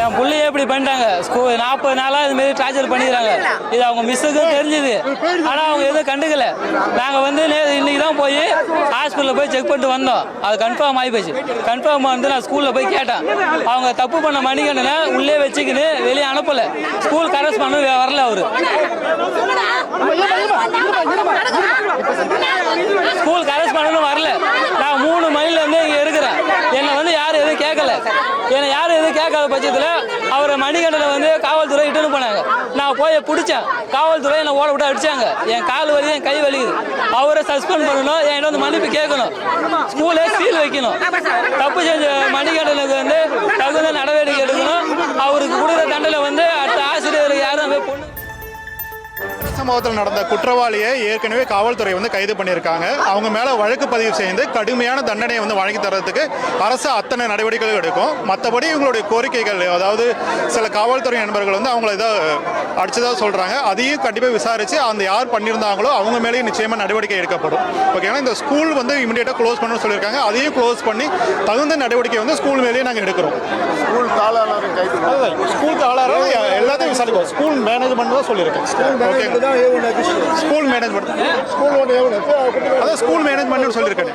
என் பிள்ளையே இப்படி பண்ணிட்டாங்க. ஸ்கூல் 40 நாளாக இதுமாரி டார்ச்சர் பண்ணிக்கிறாங்க. இது அவங்க மிஸ்ஸுக்கும் தெரிஞ்சுது, ஆனால் அவங்க எதுவும் கண்டுக்கல. நாங்கள் வந்து இன்னைக்கு தான் போய் ஹாஸ்பிட்டலில் போய் செக் பண்ணிட்டு வந்தோம். அது கன்ஃபார்ம் ஆகி போச்சு. கன்ஃபார்ம் வந்து நான் ஸ்கூலில் போய் கேட்டேன். அவங்க தப்பு பண்ண மணிகண்டனை உள்ளே வச்சுக்கின்னு வெளியே அனுப்பலை. ஸ்கூல் கரஸ்பாண்ட் வரல. அவரு ஸ்கூல் கரஸ்பாண்டும் வரல. நான் 3 மைல்லேருந்து இங்கே இருக்கிறேன். என்னை வந்து யாரும் எதுவும் கேட்கல. என்னை யாரும் எதுவும் கேட்காத பட்சத்தில் அவரை மணிகண்டனை வந்து காவல்துறை இட்டுன்னு போனாங்க. நான் போய் பிடிச்சேன். காவல்துறை என்னை ஓட விட்டு அடித்தாங்க. என் கால் வலி, என் கை வலிக்குது. அவரை சஸ்பெண்ட் பண்ணணும், என்கிட்ட வந்து மன்னிப்பு கேட்கணும், ஸ்கூலே சீல் வைக்கணும். தப்பு செஞ்ச மணிகண்டனுக்கு வந்து தகுந்த நடவடிக்கை எடுக்கணும். அவருக்கு கொடுக்குற தண்டனை வந்து அடுத்த ஆசிரியர் யாரும் பொண்ணு சம்பவத்தில் நடந்த குற்றவாளியை ஏற்கனவே காவல்துறை வந்து கைது பண்ணியிருக்காங்க. அவங்க மேலே வழக்கு பதிவு செய்து கடுமையான தண்டனையை வந்து வழங்கி தரதுக்கு அரசு அத்தனை நடவடிக்கைகள் எடுக்கும். மற்றபடி இவங்களுடைய கோரிக்கைகள், அதாவது சில காவல்துறை நண்பர்கள் வந்து அவங்கள ஏதோ அடிச்சதாக சொல்கிறாங்க, அதையும் கண்டிப்பாக விசாரித்து அந்த யார் பண்ணியிருந்தாங்களோ அவங்க மேலேயும் நிச்சயமாக நடவடிக்கை எடுக்கப்படும். ஓகேங்களா? இந்த ஸ்கூல் வந்து இமீடியட்டாக க்ளோஸ் பண்ணணும்னு சொல்லியிருக்காங்க. அதையும் க்ளோஸ் பண்ணி தகுந்த நடவடிக்கை வந்து ஸ்கூல் மேலேயே நாங்கள் எடுக்கிறோம். ஸ்கூல் தாளாளர் ஸ்கூல் தாளாளர் எல்லாத்தையும் விசாரிப்போம். ஸ்கூல் மேனேஜ்மெண்ட் தான் சொல்லியிருக்கேன். ஓகே, ஸ்கூல் மேனேஜ்மெண்ட், ஸ்கூல் அதான் ஸ்கூல் மேனேஜ்மெண்ட் சொல்லியிருக்கேன்.